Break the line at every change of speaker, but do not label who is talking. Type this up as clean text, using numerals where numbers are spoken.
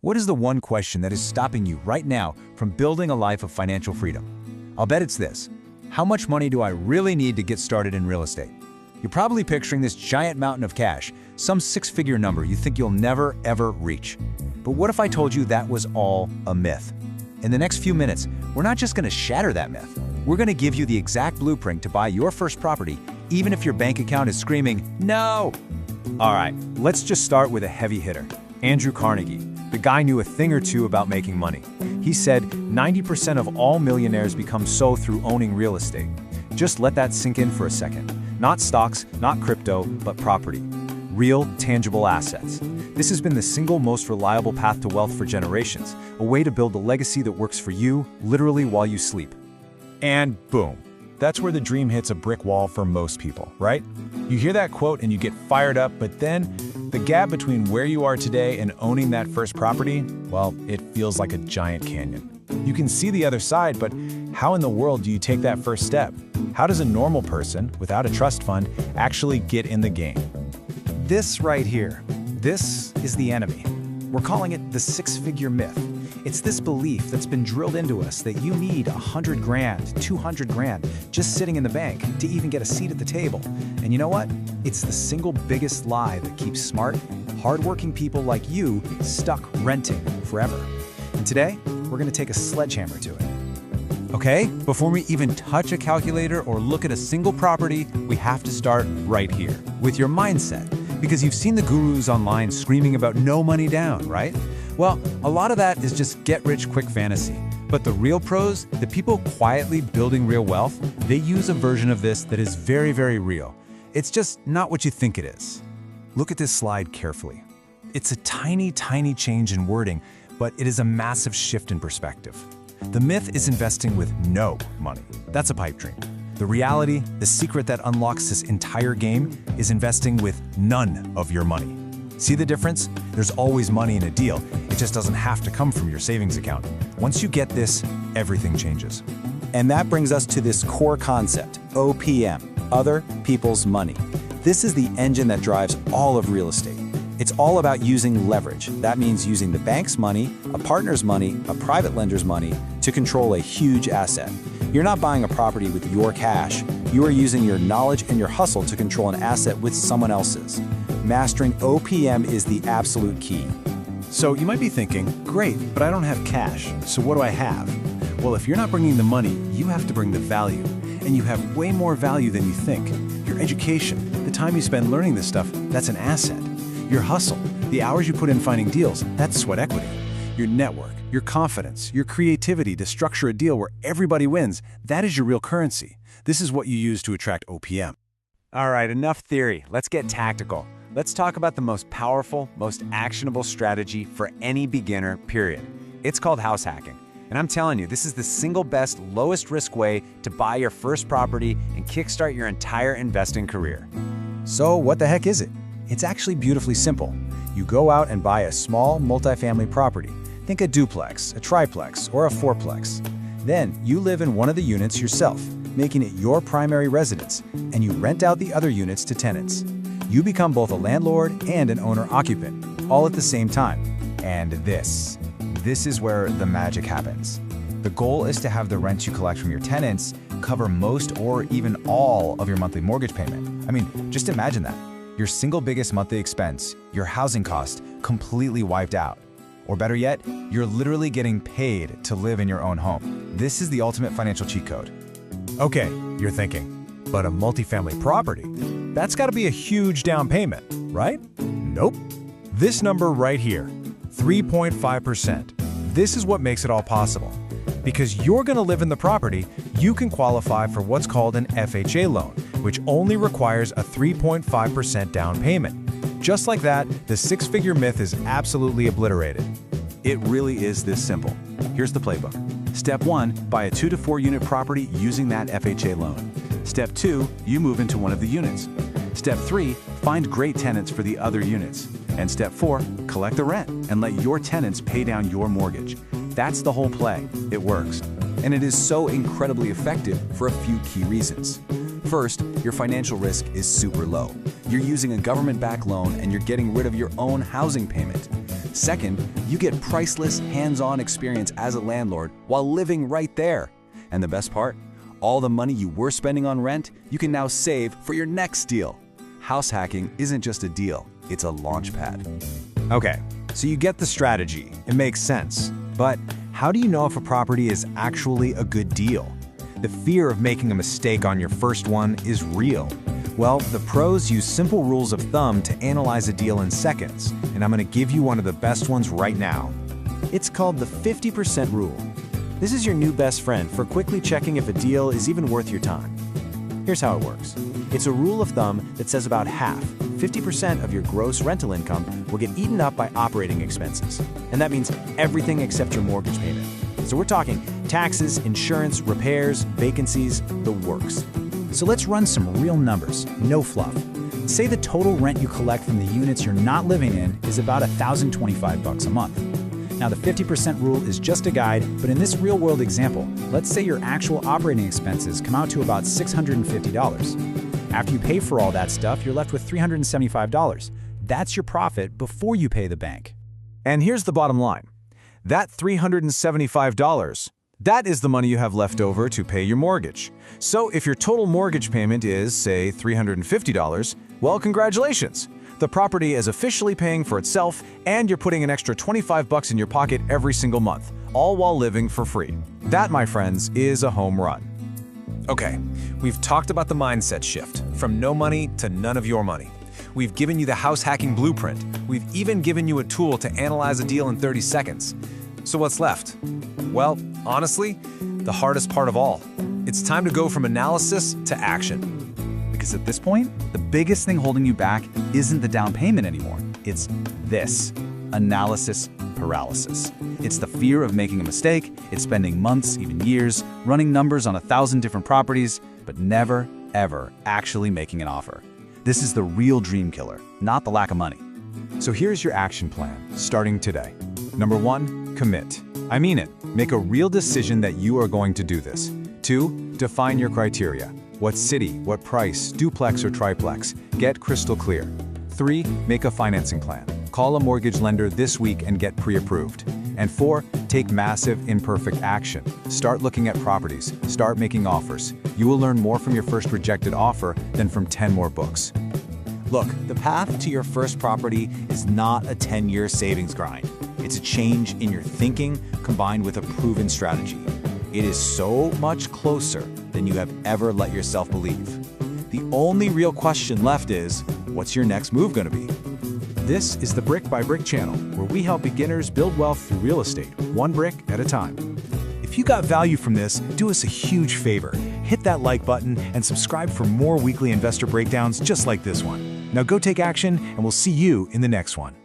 What is the one question that is stopping you right now from building a life of financial freedom? I'll bet it's this. How much money do I really need to get started in real estate? You're probably picturing this giant mountain of cash, some six-figure number you think you'll never, ever reach. But what if I told you that was all a myth? In the next few minutes, we're not just going to shatter that myth. We're going to give you the exact blueprint to buy your first property, even if your bank account is screaming, no!
All right, let's just start with a heavy hitter. Andrew Carnegie. The guy knew a thing or two about making money. He said 90% of all millionaires become so through owning real estate. Just let that sink in for a second. Not stocks, not crypto, but property. Real, tangible assets. This has been the single most reliable path to wealth for generations, a way to build a legacy that works for you, literally while you sleep.
And boom. That's where the dream hits a brick wall for most people, right? You hear that quote and you get fired up, but then the gap between where you are today and owning that first property, well, it feels like a giant canyon. You can see the other side, but how in the world do you take that first step? How does a normal person, without a trust fund, actually get in the game?
This right here, this is the enemy. We're calling it the six-figure myth. It's this belief that's been drilled into us that you need 100 grand, 200 grand just sitting in the bank to even get a seat at the table. And you know what? It's the single biggest lie that keeps smart, hardworking people like you stuck renting forever. And today, we're going to take a sledgehammer to it.
Okay, before we even touch a calculator or look at a single property, we have to start right here, with your mindset. Because you've seen the gurus online screaming about no money down, right? Well, a lot of that is just get-rich-quick fantasy. But the real pros, the people quietly building real wealth, they use a version of this that is very, very real. It's just not what you think it is. Look at this slide carefully. It's a tiny, tiny change in wording, but it is a massive shift in perspective. The myth is investing with no money. That's a pipe dream. The reality, the secret that unlocks this entire game, is investing with none of your money. See the difference? There's always money in a deal. It just doesn't have to come from your savings account. Once you get this, everything changes.
And that brings us to this core concept, OPM, other people's money. This is the engine that drives all of real estate. It's all about using leverage. That means using the bank's money, a partner's money, a private lender's money to control a huge asset. You're not buying a property with your cash. You are using your knowledge and your hustle to control an asset with someone else's. Mastering OPM is the absolute key.
So you might be thinking, great, but I don't have cash, so what do I have? Well, if you're not bringing the money, you have to bring the value. And you have way more value than you think. Your education, the time you spend learning this stuff, that's an asset. Your hustle, the hours you put in finding deals, that's sweat equity. Your network, your confidence, your creativity to structure a deal where everybody wins, that is your real currency. This is what you use to attract OPM.
All right, enough theory. Let's get tactical. Let's talk about the most powerful, most actionable strategy for any beginner, period. It's called house hacking. And I'm telling you, this is the single best, lowest risk way to buy your first property and kickstart your entire investing career.
So what the heck is it? It's actually beautifully simple. You go out and buy a small multifamily property. Think a duplex, a triplex, or a fourplex. Then you live in one of the units yourself, making it your primary residence, and you rent out the other units to tenants. You become both a landlord and an owner-occupant, all at the same time. And this is where the magic happens. The goal is to have the rent you collect from your tenants cover most or even all of your monthly mortgage payment. I mean, just imagine that. Your single biggest monthly expense, your housing cost, completely wiped out. Or better yet, you're literally getting paid to live in your own home. This is the ultimate financial cheat code.
Okay, you're thinking, but a multifamily property? That's got to be a huge down payment, right? Nope. This number right here, 3.5%. This is what makes it all possible. Because you're going to live in the property, you can qualify for what's called an FHA loan, which only requires a 3.5% down payment. Just like that, the six-figure myth is absolutely obliterated.
It really is this simple. Here's the playbook. Step 1, buy a 2 to 4 unit property using that FHA loan. Step 2, you move into one of the units. Step 3, find great tenants for the other units. And step 4, collect the rent and let your tenants pay down your mortgage. That's the whole play. It works. And it is so incredibly effective for a few key reasons. First, your financial risk is super low. You're using a government-backed loan and you're getting rid of your own housing payment. Second, you get priceless, hands-on experience as a landlord while living right there. And the best part? All the money you were spending on rent, you can now save for your next deal. House hacking isn't just a deal, it's a launch pad.
Okay, so you get the strategy. It makes sense. But how do you know if a property is actually a good deal? The fear of making a mistake on your first one is real. Well, the pros use simple rules of thumb to analyze a deal in seconds, and I'm going to give you one of the best ones right now.
It's called the 50% rule. This is your new best friend for quickly checking if a deal is even worth your time. Here's how it works. It's a rule of thumb that says about half, 50% of your gross rental income will get eaten up by operating expenses. And that means everything except your mortgage payment. So we're talking taxes, insurance, repairs, vacancies, the works. So let's run some real numbers, no fluff. Say the total rent you collect from the units you're not living in is about $1,025 a month. Now the 50% rule is just a guide, but in this real-world example, let's say your actual operating expenses come out to about $650. After you pay for all that stuff, you're left with $375. That's your profit before you pay the bank.
And here's the bottom line. That $375, that is the money you have left over to pay your mortgage. So if your total mortgage payment is, say, $350, well, congratulations. The property is officially paying for itself, and you're putting an extra $25 in your pocket every single month, all while living for free. That, my friends, is a home run. Okay, we've talked about the mindset shift, from no money to none of your money. We've given you the house hacking blueprint. We've even given you a tool to analyze a deal in 30 seconds. So what's left? Well, honestly, the hardest part of all. It's time to go from analysis to action.
Because at this point, the biggest thing holding you back isn't the down payment anymore. It's this, analysis paralysis. It's the fear of making a mistake. It's spending months, even years, running numbers on 1,000 different properties, but never, ever actually making an offer. This is the real dream killer, not the lack of money.
So here's your action plan, starting today. Number 1, commit. I mean it. Make a real decision that you are going to do this. 2, define your criteria. What city, what price, duplex or triplex? Get crystal clear. 3, make a financing plan. Call a mortgage lender this week and get pre-approved. And 4, take massive, imperfect action. Start looking at properties. Start making offers. You will learn more from your first rejected offer than from 10 more books.
Look, the path to your first property is not a 10-year savings grind. It's a change in your thinking combined with a proven strategy. It is so much closer than you have ever let yourself believe. The only real question left is, what's your next move going to be?
This is the Brick by Brick channel, where we help beginners build wealth through real estate, one brick at a time. If you got value from this, do us a huge favor. Hit that like button and subscribe for more weekly investor breakdowns just like this one. Now go take action, and we'll see you in the next one.